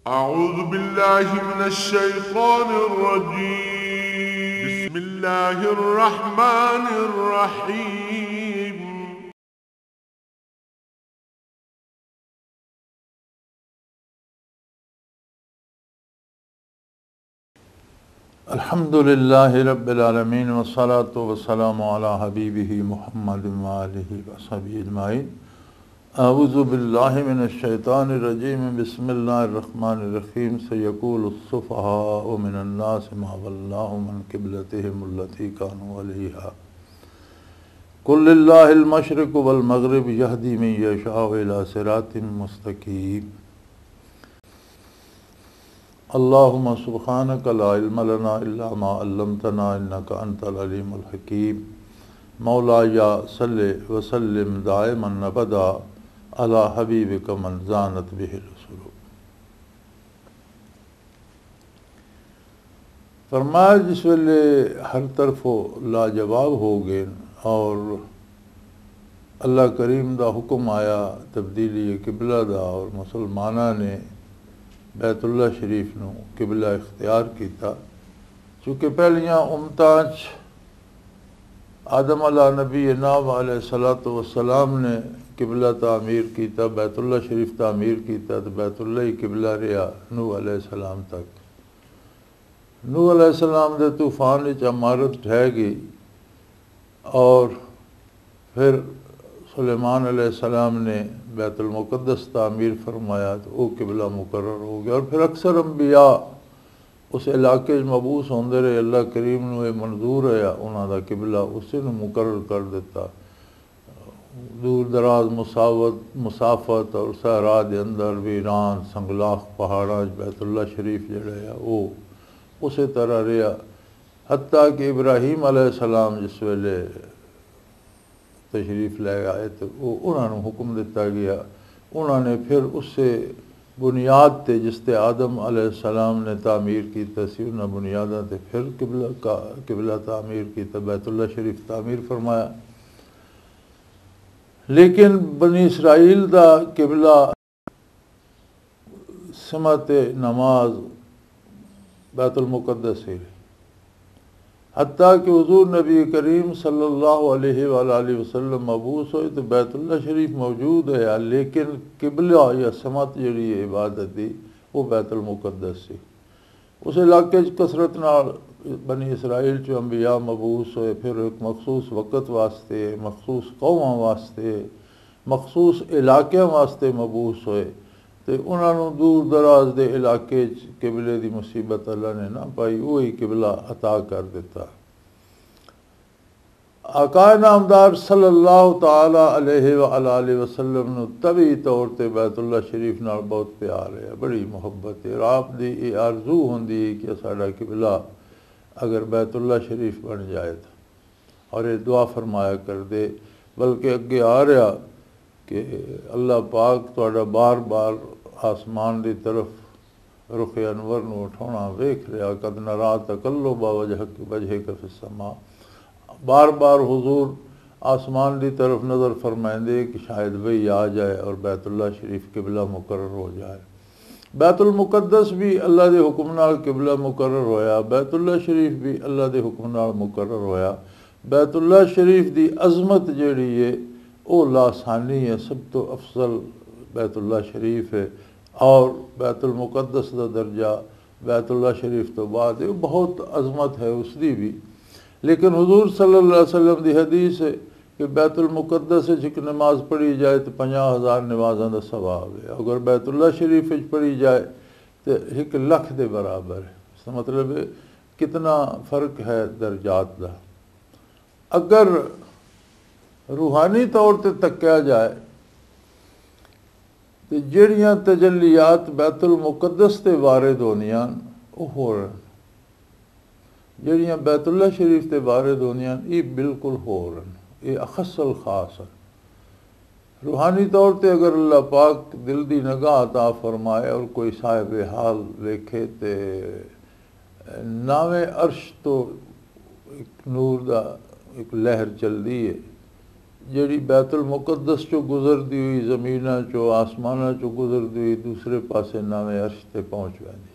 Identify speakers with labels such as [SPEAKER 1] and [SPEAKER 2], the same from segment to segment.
[SPEAKER 1] أعوذ بالله من الشيطان الرجيم بسم الله الرحمن الرحيم
[SPEAKER 2] अल्हम्दुलिल्लाहि रब्बिल आलमीन वस्सलातु वस्सलामु अला हबीबिही मुहम्मद व आलिहि व सहबिही अजमाइन। अऊज़ु बिल्लाहि मिनश शैतानिर रजीम बिस्मिल्लाहिर रहमानिर रहीम। सयक़ूलुस सुफ़हाउ मिनन नासि मा वल्लाहुम अन क़िब्लतिहिम अल्लती कानू अलैहा क़ुल लिल्लाहिल मशरिक़ु वल मग़रिबु यहदी मन यशाअु इला सिरातिम मुस्तक़ीम। अल्लाहुम्मा सुब्हानका ला इल्म लना इल्ला मा अल्लमतना इन्नका अंतल अलीमुल हकीम। मौलाया सल्लि व सल्लिम दाइमन अबदा अला हबीबिका मन ज़ानत बिहिर रसूल। फरमाया जिस वेले हर तरफों लाजवाब हो गए और अल्लाह करीम दा हुक्म आया तब्दीली किबला दा और मुसलमाना ने बैतुल्ला शरीफ नू किबला इख्तियार किया। चूँकि पहलियां उम्मतां आदम अला नबी नाब अलैहिस्सलातु वस्सलाम ने किबला तामीर किया, बैतुल्ला शरीफ तामीर किया, तो बैतुल्ला ही किबला रहा नूह अलैहिस्सलाम तक। नूह अलैहिस्सलाम दे तूफान विच इमारत ढह गई और फिर सुलेमान अलैहिस्सलाम ने बैतुल मुक़द्दस तामीर फरमाया तो वो किबला मुकर्रर हो गया। और फिर अक्सर अंबिया उस इलाके मबूस होंदे रहे। अल्लाह करीम नू मंजूर है उन्हों का किबला उसे मुकर्रर कर दिता। दूर दराज मुसाफत और सहरा के अंदर वीरान संगलाख पहाड़ा बैतुल्ला शरीफ जड़ा है वो उस तरह रहा। हत्ता कि इब्राहीम अलैहिस्सलाम जिस वेले तशरीफ़ ले आए तो उन्होंने हुक्म दिता गया। उन्होंने फिर उससे बुनियाद ते जिस ते आदम अलैहिस्सलाम ने तामीर किया सी उन्होंने बुनियादा ते फिर किबला तामीर किया, बैतुल्ला शरीफ तामीर फरमाया। लेकिन बनी इसराइल दा किबला समत नमाज बैतुल मुक़द्दस है। हत्ता कि हुज़ूर नबी करीम सल्लल्लाहु अलैहि वसल्लम मबूस होए तो बैतुल्ला शरीफ मौजूद है, लेकिन किबला या समत जी इबादत थी वो बैतुल मुक़द्दस सी। उस इलाके कसरत नाल बनी इसराइल चो अंबिया मबूस होए। फिर एक मखसूस वक़्त वास्ते मखसूस कौमां वास्ते मखसूस इलाकों वास्ते मबूस होए तो उन्होंने दूर दराज के इलाके किबले की मुसीबत अल्लाह ने ना पाई, वही किबला अता कर दिता। आका नामदार सल्लल्लाहु ताला अलैहि वसल्लम नू तवी तौर पर बैतुल्ला शरीफ नाल बहुत प्यार है, बड़ी मुहब्बत है। और आपकी ये आरजू होंदी है कि साडा किबला अगर बैतुल्ला शरीफ बन जाए तो, और ये दुआ फरमाया कर दे। बल्कि अगे आ रहा कि अल्लाह पाक तुहाडा बार बार आसमान की तरफ रुख अनवर नू उठाना वेख रहा। कद नरा तकल्लुबा वजहिक फिस्समा। बार बार हुजूर आसमान की तरफ नज़र फरमाएंदे कि शायद वही आ जाए और बैतुल्ला शरीफ किबला मुकर्रर हो जाए। बैतुल मुक़द्दस भी अल्लाह के हुक्म नाल किबला मुकर्रर होया, बैतुल्ला शरीफ भी अल्लाह के हुक्म नाल मुकर्रर होया। बैतुल्ला शरीफ की अजमत जिहड़ी है वो लासानी है, सब तो अफजल बैतुल्ला शरीफ है। और बैतुल मुक़द्दस का दर्जा बैतुल्ला शरीफ तो बाद है, बहुत अजमत है उसकी भी। लेकिन हुजूर सल्लल्लाहु अलैहि वसल्लम की हदीस है कि बैतुल मुक़द्दस एक नमाज पढ़ी जाए तो 50,000 नमाज़ों का सवाब है। अगर बैतुल्ला शरीफ पढ़ी जाए तो 1,00,000 के बराबर है। इसका मतलब है कितना फ़र्क है दर्जात का। अगर रूहानी तौर पर तक्या जाए तो जड़ियाँ तजल्लियात बैतुल मुक़द्दस ते वारिद होनियां वो होर, जड़ियाँ बैतुल्ला शरीफ ते वारिद होनियां ये बिल्कुल होर, ये अखसल खास है। रूहानी तौर पर अगर अल्लाह पाक दिल की निगाह अता फरमाए और कोई साहिब हाल वेखे तो नावे अर्श तो एक नूर का एक लहर चलती है ਜਿਹੜੀ बैतुल मुक़द्दस चो गुज़रदी हुई ज़मीना चो आसमाना चो गुज़रदी हुई दूसरे पासे नवें अर्श ते पहुँच वेंदी।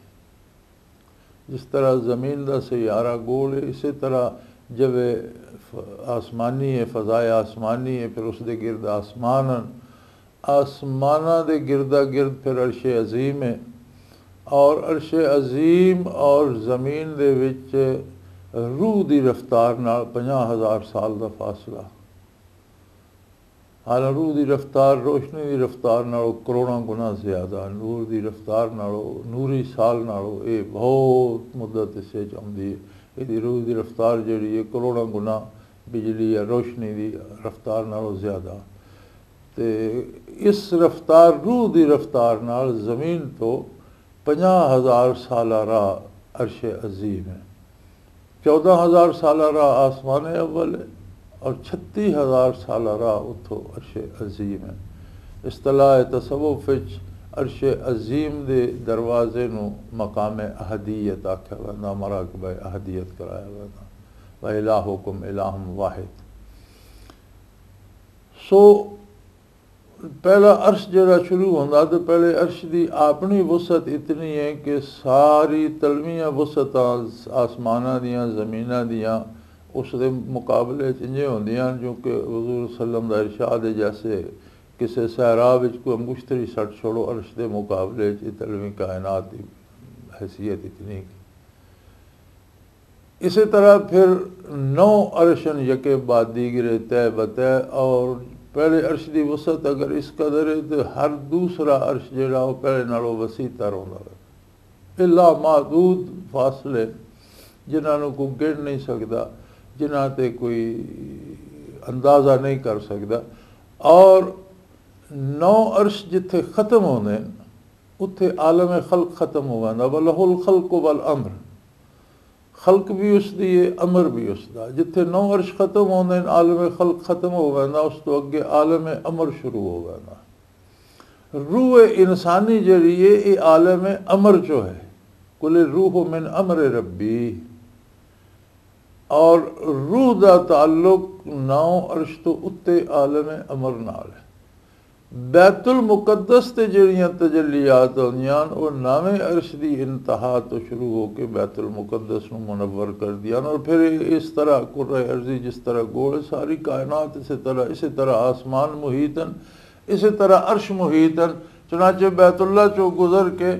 [SPEAKER 2] जिस तरह ज़मीन का सैयारा गोल है, इसी तरह जब आसमानी है, फ़ज़ाए आसमानी है, फिर उसके गिरद आसमान आसमाना दे गिरदा गिरद फिर अर्श अज़ीम है, और अर्श अज़ीम और ज़मीन दे विच रूह की रफ्तार नाल 50,000 साल का फासला। हालां रूह की रफ्तार रोशनी की रफ्तार नालों करोड़ों गुना ज़्यादा, नूर की रफ्तार नालों नूरी साल नालों ये बहुत मुद्दत इसे आउंदी है। ये रूह की रफ्तार जिहड़ी है करोड़ों गुना बिजली या रोशनी की रफ्तार नालों ज़्यादा। तो इस रफ्तार रूह की रफ्तार नाल ज़मीन तो 50,000 साल राह अर्श अज़ीम है, 14,000 साल राह आसमान अव्वल है, और 36,000 साल राह उतो अर्श अज़ीम है। इस्तलाह तसव्वुफ़ अर्श अज़ीम दे दरवाजे नू मकाम अहदियत आख्या वेंदा, मराकब अहदियत कराया वेंदा। व इलाहुकुम इलाहुम वाहिद। सो पहला अर्श जरा शुरू होंदा तो पहले अर्श की अपनी वसत इतनी है कि सारी तलवियाँ वसतां आसमाना दियाँ ज़मीना दियां उसके मुकाबले इंजें होंदियां जो कि हुज़ूर सल्लम दा इरशाद है, जैसे किसी सहरा विच कोई मुश्तरी सट छोड़ो, अर्श के मुकाबले तलवी कायनात की हैसियत इतनी। इसी तरह फिर 9 अर्शन यके बाद दीगरे तय बतय, और पहले अर्श की वसत अगर इस कदर है तो हर दूसरा अर्श जिहड़ा वो पहले नालों वसीतर होंदा है। इला महदूद फासले जिन्होंने कोई गिन नहीं सकता, जिन्हां ते कोई अंदाज़ा नहीं कर सकता। और 9 अर्श जिथे ख़त्म होंदे उत्थे आलम खल्क ख़त्म हो वेंदा। वलहुल खल्क वल अम्र, खल्क भी उसदी है, अमर भी उसका। जिथे 9 अर्श ख़त्म होंदे आलम खल्क ख़त्म हो वेंदा, उस तो अगे आलम अमर शुरू हो वेंदा। रूह इंसानी जिहड़ी है ये आलम अमर चो है। कुल रूह मिन अमर रब्बी, और रूह का ताल्लुक 9 अर्श तो उत्ते आलम अमर नाल है। बैतुल मुक़द्दस ते जिहड़ियां तजल्लियात होंदियां वो 9वें अर्श की इंतहा तो शुरू होकर बैतुल मुक़द्दस नूं मुनव्वर कर दिया। और फिर इस तरह कुर्रे अर्ज़ी जिस तरह गोल सारी कायनात इसी तरह आसमान मुहीतन, इसी तरह अर्श मुहीतन। चुनाचे बैतुल्ला चो गुज़र के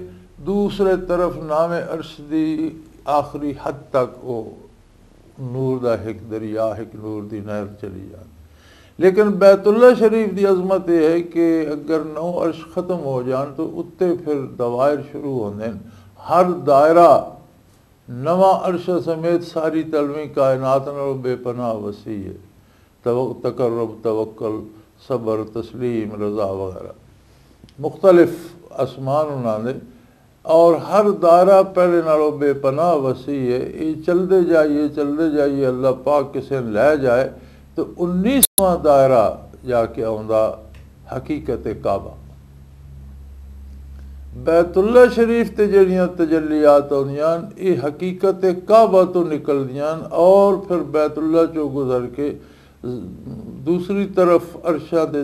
[SPEAKER 2] दूसरे तरफ 9वें अर्श की आखिरी हद तक वो नूर का एक दरिया, एक नूर की नहर चली जाती। लेकिन बैतुल्ला शरीफ की अजमत यह है कि अगर 9 अर्श ख़त्म हो जान तो उत्ते फिर दवायर शुरू होंदे। हर दायरा नवा अर्श समेत सारी तलवी कायनात नालों बेपनाह वसी है। तकर्रुब, तवक्कल, सबर, तस्लीम, रज़ा वगैरह मुख्तलिफ आसमान उन्होंने, और हर दायरा पहले नालों बेपनाह वसी है। ये चलते जाइए अल्लाह पाक किसे लै जाए तो 19वां दायरा जाके आउंदा हकीकत काबा। बैतुल्ला शरीफ ते जड़ियां तजल्लियात आउंदियां ये हकीकत काबा तो निकलदियां, और फिर बैतुल्ला चो गुजर के दूसरी तरफ अर्शा दे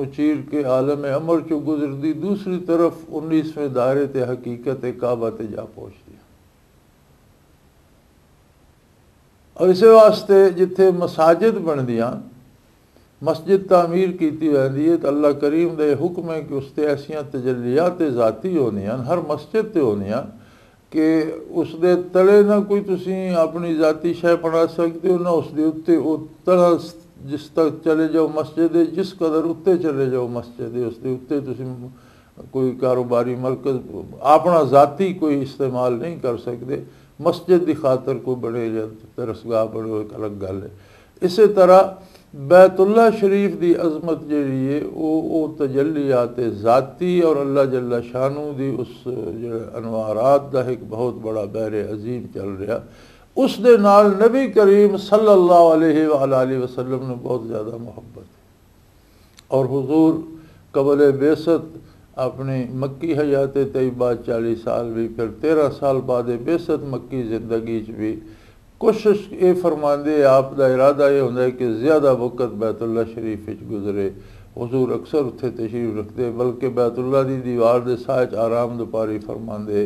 [SPEAKER 2] चीर के आलम अमर चो गुजरदी दूसरी तरफ 19वें दायरे ते हकीकत काबा ते जा पहुँचती। और इस वास्ते जिथे मसाजिद बनदियां, मस्जिद तामीर की वैंदी है तो अल्लाह करीम दे हुक्म है कि उसते ऐसियां तजल्लियात ज़ाती होंदियां हर मस्जिद ते होंदियां कि उसदे तले ना कोई तुसी अपनी ज़ाती शय बना सकते हो, ना उसदे उत्ते वो तरह जिस तक चले जाओ मस्जिद है, जिस कदर उत्ते चले जाओ मस्जिद है उसदे उत्ते तुसी कोई कारोबारी मरकज़ अपना ज़ाती कोई इस्तेमाल नहीं कर सकते। मस्जिद की खातर कोई बड़े या तरसगाह बड़े एक अलग गल है। इस तरह बैतुल्ला शरीफ की अजमत जी है वो तजल्लियात ज़ाती और अल्लाह जल्ला शानू दी उस जो अनवारात का एक बहुत बड़ा बहरे अजीम चल रहा। उस दे नाल नबी करीम सल्लल्लाहु अलैहि वसल्लम ने बहुत ज़्यादा मुहब्बत है। और हुजूर कबल बेसत अपनी मक्की हयात तैयबा 40 साल भी, फिर 13 साल बाद बेसत मक्की ज़िंदगी भी कोशिश ये फरमाते आप का इरादा ये होंगे कि ज़्यादा वक़्त बैतुल्ला शरीफ गुजरे। हुजूर अक्सर उत्थे तशरीफ रखते, बल्कि बैतुल्ला की दीवार के साथ आराम दुपारी फरमाते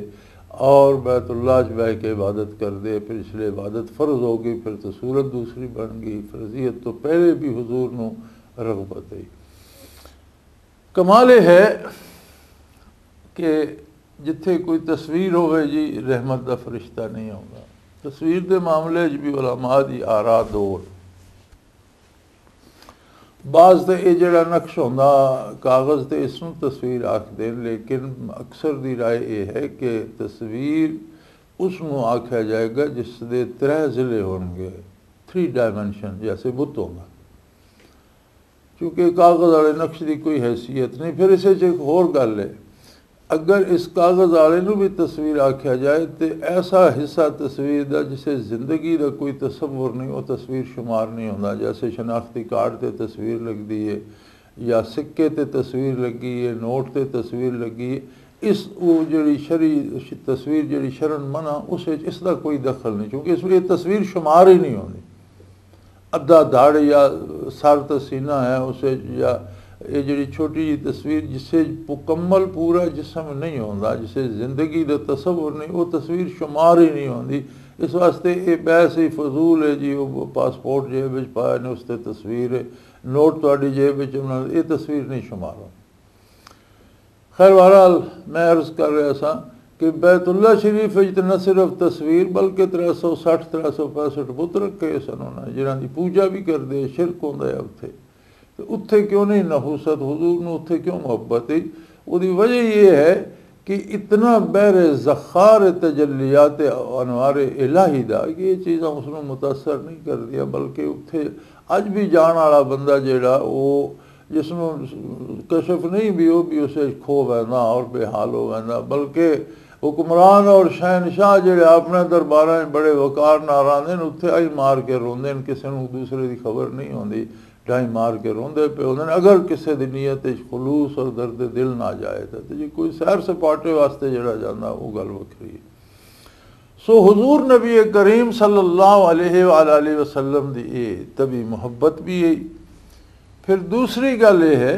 [SPEAKER 2] और बैतुल्ला बह के इबादत करते। फिर इसलिए इबादत फ़र्ज हो गई, फिर तो सूरत दूसरी बन गई। फर्जियत तो पहले भी हुजूर नूं रगबत है। कमाल है कि जिथे कोई तस्वीर होवे जी रहमत का फरिश्ता नहीं आउंदा। तस्वीर के मामले भी उलमा की आरा दौर बाज़ तो यह जड़ा नक्श होंदा कागज़ तो इसनों तस्वीर आखते, लेकिन अक्सर की राय यह है कि तस्वीर उसनों आख्या जाएगा जिसके 3 ज़िले होंगे, 3 डायमेंशन, जैसे बुत होगा। क्योंकि कागज़ वाले नक्श की कोई हैसियत नहीं। फिर इस एक होर गल है, अगर इस कागज़ वाले भी तस्वीर आख्या जाए तो ऐसा हिस्सा तस्वीर का जिसे ज़िंदगी का कोई तसव्वुर नहीं, वो तस्वीर शुमार नहीं होता। जैसे शनाख्ती कार्ड पर तस्वीर लगती है या सिक्के ते तस्वीर लगी है, नोट ते तस्वीर लगी है, इस वो जी शरी तस्वीर जी शरण मना उस इसका कोई दखल नहीं, क्योंकि इसमें तस्वीर शुमार ही नहीं होती। अद्धा धड़ या सर तो सीना है उसे, या ये जी छोटी जी तस्वीर जिसे मुकम्मल पूरा जिसम नहीं होता, जिसे ज़िंदगी का तसव्वुर नहीं, वो तस्वीर शुमार ही नहीं होती। इस वास्ते ये बहस ही फजूल है जी। वो पासपोर्ट जेब में पाया ने उस तस्वीर है, नोट थोड़ी जेब में ये तस्वीर नहीं शुमार हो। खैर बहरहाल मैं अर्ज़ कर रहा था कि बैतुल्ला शरीफ न सिर्फ तस्वीर बल्कि 360-365 बुत रखे सन उन्होंने, जिन्हों की पूजा भी करते, शिरक होंदा है उत्थे। तो उत्थे क्यों नहीं नहूसत, हुजूर नूं उत्थे क्यों मुहब्बत है? उसकी वजह यह है कि इतना बहरे ज़ख़ार तजल्लियात अनवार इलाही दा कि ये चीज़ां उसनूं मुतासर नहीं कर दिया, बल्कि उत्थे अज भी जाने वाला बंदा जिहड़ा वो जिसनों कशफ नहीं भी हो भी उसे खो वैंदा और बेहाल हो वैंदा। बल्कि हुक्मरान और शहनशाह जिहड़े अपने दरबारां बड़े वकार नाल आंदे ने, उत्थे आई मार के रोंदे ने, किसी नूं दूसरे की खबर नहीं होंदी, ढाई मार के रोंदे पे होंदे ने। अगर किसी की नीयत खलूस और दर्द दिल ना जाए तो जी कोई सैर सपाटे वास्ते जिहड़ा जांदा वो गल वखरी है। सो हुजूर नबी करीम सल्लल्लाहु अलैहि वसल्लम दी ये तभी मुहब्बत भी है। फिर दूसरी गल ये है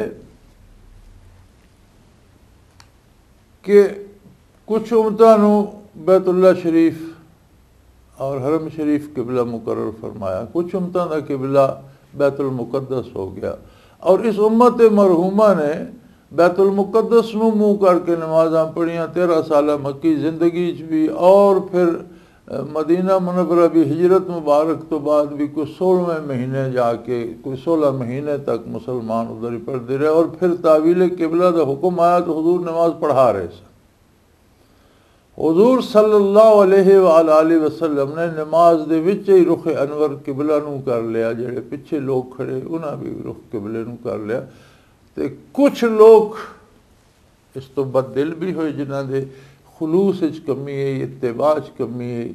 [SPEAKER 2] कि कुछ उम्मतां नूं बैतुल्ला शरीफ और हरम शरीफ किबला मुकर्रर फरमाया, कुछ उम्मतां दा किबला बैतुल मुक़द्दस हो गया। और इस उम्मत मरहूमा ने बैतुल मुक़द्दस नूं मुँह करके नमाज़ां पढ़ियां 13 साल मक्की ज़िंदगी भी, और फिर मदीना मुनव्वरा भी हिजरत मुबारक तो बाद भी कोई 16वें महीने जाके कोई 16 महीने तक मुसलमान उधर ही पढ़ते रहे। और फिर तावील किबला का हुक्म आया तो हुजूर नमाज पढ़ा रहे सन। हुजूर सल्लल्लाहु अलैहि वसल्लम ने नमाज दे विच ही रुख अनवर किबला नूं कर लिया, जेड़े पिछे लोग खड़े उन्हें भी रुख किबले नूं कर लिया। तो कुछ लोग इस तो बददिल भी हुए जिन्हां दे खुलूस कमी है, इत्तिबा कमी है।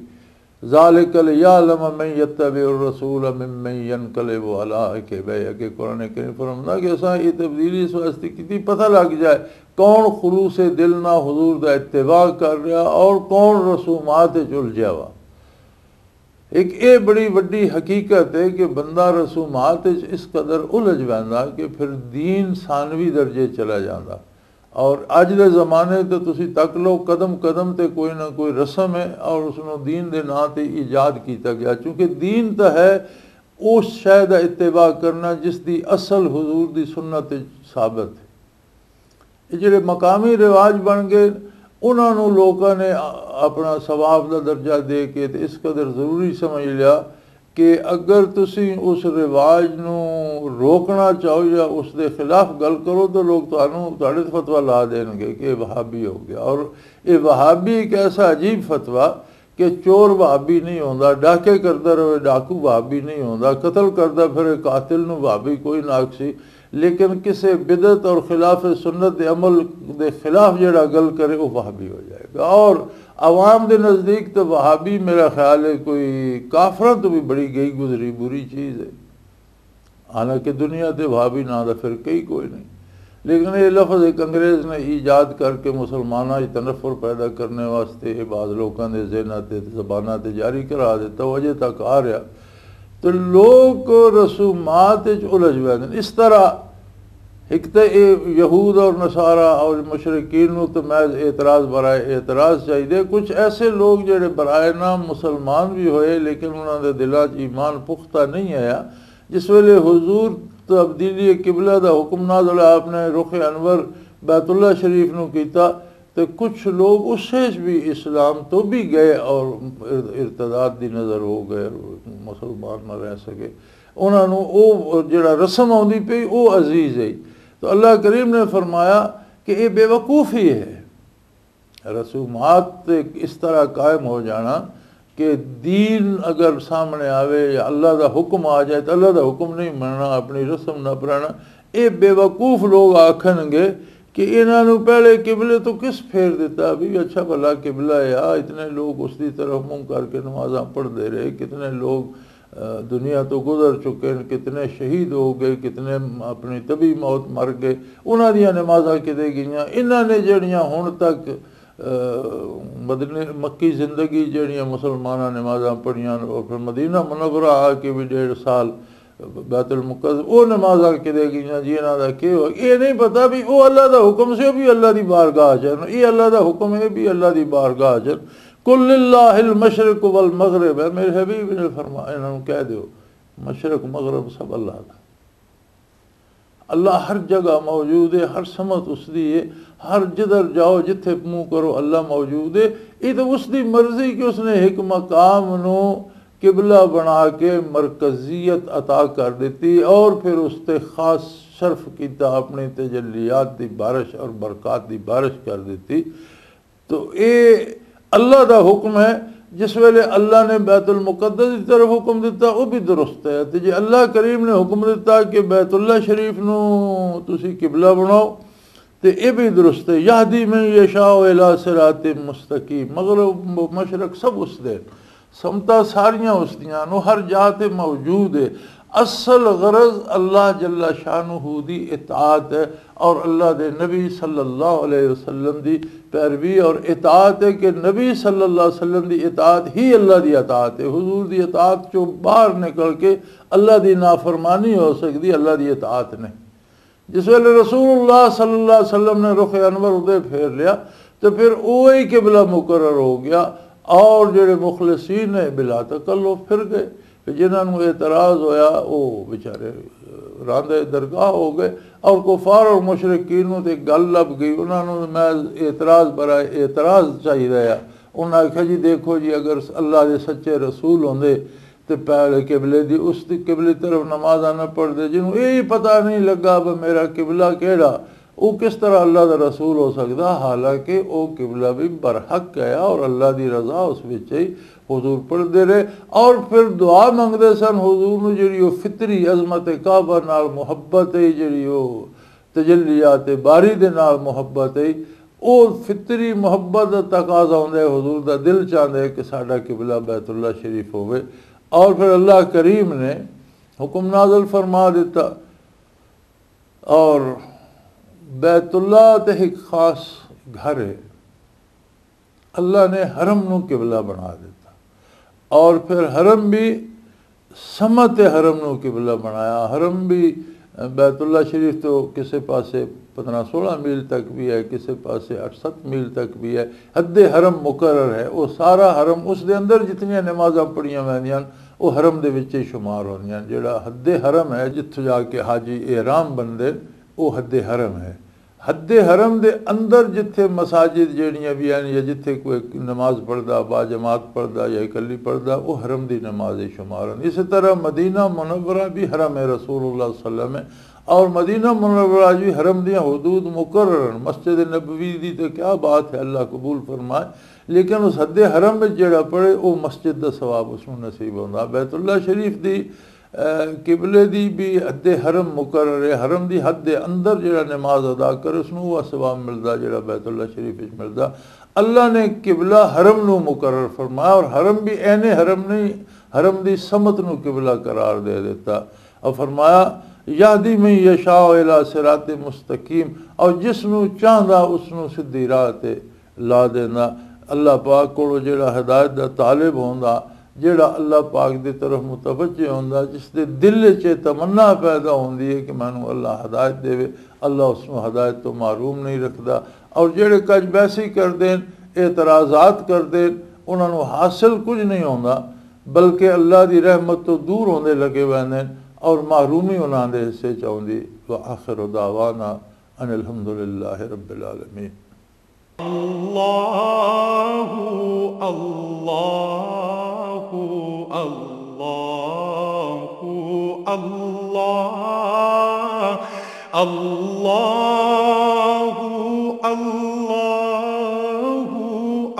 [SPEAKER 2] ज़ालिकल यालम मन यत्तबिउर रसूल मिम्मन यनक़लिबु अला अक़बैहि के कुरान करीम फरमांदा कि असां ये तब्दीली इस वास्ते की पता लग जाए कौन खुलूस दिल ना हुजूर दा इत्तिबा कर रहा और कौन रसूमात उलझिया वा। एक ये बड़ी वड्डी हकीकत है कि बंदा रसूमात इस कदर उलझ वैंदा कि फिर दीन सानवी दर्जे चला जाता। और अज के ज़माने तो तुसी तक लो कदम कदम ते कोई ना कोई रस्म है और उसनों दीन के नाँ से ईजाद किया गया, क्योंकि दीन तो है उस शय का इत्तिबा करना जिसकी असल हुजूर की सुन्नत साबित है। ये जिहड़े मकामी रिवाज बन गए उन्होंने लोगों ने अपना सवाब का दर्जा दे के इस कदर ज़रूरी समझ लिया कि अगर तुसी उस रिवाज नूं रोकना चाहो या उसके खिलाफ गल करो तो लोग तुहाडे फतवा ला देंगे कि वहाबी हो गया। और ये वहाबी एक ऐसा अजीब फतवा कि चोर वहाबी नहीं होंदा, डाके करता रहे डाकू वहाबी नहीं होंदा, कतल करता फिर कातिल नूं वहाबी कोई नाकसी, लेकिन किसी बिदत और खिलाफ सुन्नत अमल के खिलाफ जड़ा गल करे वो वहाबी हो जाएगा। और आवाम के नज़दीक तो वहाबी मेरा ख्याल है कोई काफरा तो भी बड़ी गई गुजरी बुरी चीज़ है। हालांकि दुनिया से वहाबी ना तो फिर कई कोई नहीं, लेकिन ये लफ्ज़ एक अंग्रेज़ ने ईजाद करके मुसलमाना तनफुर पैदा करने वास्ते बाद लोगों के ज़हनां ते ज़बानां ते जारी करा दिता, वो अजे तक आ रहा। तो लोग रसूमात उलझ गए। इस तरह एक तो यहूद और नसारा और मुशरिकीन तो महज एतराज़ बराए एतराज़ चाहिए। कुछ ऐसे लोग जेड़े बराए नाम मुसलमान भी होए लेकिन उन्होंने दिलों च ईमान पुख्ता नहीं आया। जिस वेले हुजूर तब्दीली किबला का हुक्म नाज़िल आपने रुख अनवर बैतुल्ला शरीफ नूं कीता तो कुछ लोग उससे भी इस्लाम तो भी गए और इर्तदाद की नज़र हो गए, मुसलमान न रह सके। उन्होंने वो जड़ा रस्म आउंदी पई वो अजीज़ है। तो अल्लाह करीम ने फरमाया कि ये बेवकूफ़ी है। रसूमात इस तरह कायम हो जाना कि दीन अगर सामने आवे या अल्लाह का हुक्म आ जाए तो अल्लाह का हुक्म नहीं मनना, अपनी रस्म न अपनाना, ये बेवकूफ़ लोग आखनगे कि इन्होंने पहले किबले तो किस फेर दिता भी। अच्छा भला किबला है या इतने लोग उसकी तरफ मुँह करके नमाज़ा पढ़ते रहे, कितने लोग दुनिया तो गुजर चुके हैं, कितने शहीद हो गए, कितने अपनी तभी मौत मर गए, उन्होंने नमाज़ा किते गईयां। इन्होंने जड़ियाँ हुण तक मदीने मक्की जिंदगी जड़ियाँ मुसलमाना नमाज़ा पढ़ियां और फिर मदीना मुनव्वरा आके भी 1.5 साल बैतुल मुक़द्दस वो नमाज़ा किते गईयां जी। इन्हां दा के हो ये नहीं पता भी वो अल्लाह का हुक्म से भी अल्लाह की बारगाह च, ये अल्लाह का हुक्म है भी अल्लाह की बारगाह च। कुल लिल्लाहिल मशरिक़ वल मग़रिब है। मेरे हबीब ने फरमाया इन्होंने कह दो मशरक़ मग़रिब सब अल्लाह का। अल्लाह हर जगह मौजूद है, हर समत उसकी है, हर जिधर जाओ जिथे मुँह करो अल्लाह मौजूद है। ये तो उसकी मर्जी कि उसने एक मकाम नू किबला बना के मरकजियत अता कर दी और फिर उससे ख़ास शर्फ किया, अपनी तजल्लियात की बारिश और बरक़ात की बारिश कर दी। तो ये अल्लाह का हुक्म है। जिस वेले अल्लाह ने बैतुल मुक़द्दस की तरफ हुक्म दिता वो भी दुरुस्त है। तो जी अल्लाह करीम ने हुक्म दिता कि बैतुल्ला शरीफ नू तुसी किबला बनाओ तो ये भी दुरुस्त है। यहदी में यशाओ इला सिरातिम मुस्तकीम। मग़रिब मशरक़ सब उस दे, समता सारियाँ उसदियां नो हर जात मौजूद है। असल गरज अल्लाह जल्ला शानुहु दी इताअत है और अल्लाह दे नबी सल्लल्लाहु अलैहि वसल्लम दी पैरवी और इताअत है कि नबी सल्लल्लाहु अलैहि वसल्लम दी इताअत ही अल्लाह दी इताअत है। हुजूर दी इताअत चो बाहर निकल के अल्लाह दी नाफरमानी हो सकती, अल्लाह दी इताअत नहीं। जिस वेले रसूलुल्लाह सल्लल्लाहु अलैहि वसल्लम ने रुख अनवर उदे फेर लिया तो फिर वही किबला मुकर्रर हो गया और जेड़े मुखलिसीन ने बिला तकल्लुफ फिर गए। जिन्होंने एतराज़ होया वो बेचारे रांदे दरगाह हो गए और कुफार और मुशरिकीन ते गल लब गई। उन्होंने मैं एतराज़ बराए एतराज़ चाहिए। उन्हें आख्या जी देखो जी अगर अल्लाह के सच्चे रसूल होंदे तो पहले किबले दी उस किबले तरफ नमाज़ा न पढ़ते। जिन्हों यही पता नहीं लगा व मेरा किबला केड़ा वो किस तरह अल्लाह का रसूल हो सकता। हालांकि वो किबला भी बरहक है और अल्लाह की रज़ा उस विच ही हुजूर पढ़ते रहे और फिर दुआ मंगते सन। हुजूर नूं जिहड़ी वो फितरी अज़मत काबा नाल मुहब्बत है, जिहड़ी वो तजल्लियात बारी दे नाल मुहब्बत है, वो फितरी मुहब्बत दा तकाज़ा हुंदा है। हुजूर दा दिल चाहता है कि साडा किबला बैतुल्ला शरीफ होवे और फिर अल्लाह करीम ने हुक्म नाज़िल फरमा दिता और बैतुल्ला ते एक ख़ास घर है। अल्लाह ने हरम नूं किबला बना दिता और फिर हरम भी समत हरम नूं किबला बनाया। हरम भी बैतुल्ला शरीफ तो किसी पासे 15-16 मील तक भी है, किसी पासे 8-7 मील तक भी है। हद हरम मुकर्रर है। वो सारा हरम उस दे अंदर जितनियां नमाज़ां पढ़ियां वैंदियां वो हरम दे विच ही शुमार होंदियां। जिहड़ा हद हरम है जित्थों जाके हाजी एहराम बनदे वो हद हरम है। हद हरम दे अंदर जिथे मसाजिद जड़ियाँ भी हैं या जिथे कोई नमाज पढ़ता बाजमात पढ़ता या इकली पढ़ता वो हरम की नमाज शुमार हैं। इस तरह मदीना मुनव्वरा भी हरम है रसूलुल्लाह सल्लल्लाहु अलैहि वसल्लम है और मदीना मुनव्वरा भी हरम दियाँ हुदूद मुकर्रर। मस्जिद नबवी की तो क्या बात है, अल्लाह कबूल फरमाए। लेकिन उस हद हरम में जड़ा पढ़े वो मस्जिद का सवाब उसमें नसीब होता। बैतुल्ला शरीफ की किबले दी भी हद हरम मुकर्रर है। हरम की हद अंदर जड़ा नमाज अदा करे उसनूं वह सवाब मिलता जड़ा बैतुल्ला शरीफ मिलता। अल्लाह ने किबला हरम नूं मुकर्रर फरमाया और हरम भी ऐने हरम नहीं, हरम की समत नूं किबला करार दे दिता और फरमाया यादी में यशा इला सिराते मुस्तकीम, और जिसनू चाहता उसनू सीधी राह ते ला देंदा। अल्लाह पाक को जेड़ा हिदायत दा तालिब होंदा, जेड़ा अल्लाह पाक दी तरफ मुतवज्जे होंदा, जिसदे दिल च तमन्ना पैदा होंदी है कि मैनू अल्लाह हिदायत देवे, अल्लाह उसनू हिदायत तो महरूम नहीं रखदा। और जेड़े कज बैसी कर देन, एतराज़ात कर देन, उन्होंने हासिल कुछ नहीं होंदा, बल्कि अल्लाह की रहमत तो दूर होंदे लगे वैंदे और महरूमी उन्होंने हिस्से च आउंदी। व आखिर दावाना अनिल हम्दुलिल्लाहि रब्बिल आलमीन।
[SPEAKER 3] अल्लाहु अल्लाहु अल्लाहु अल्लाह अल्लाहु अल्लाहु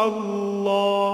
[SPEAKER 3] अल्लाह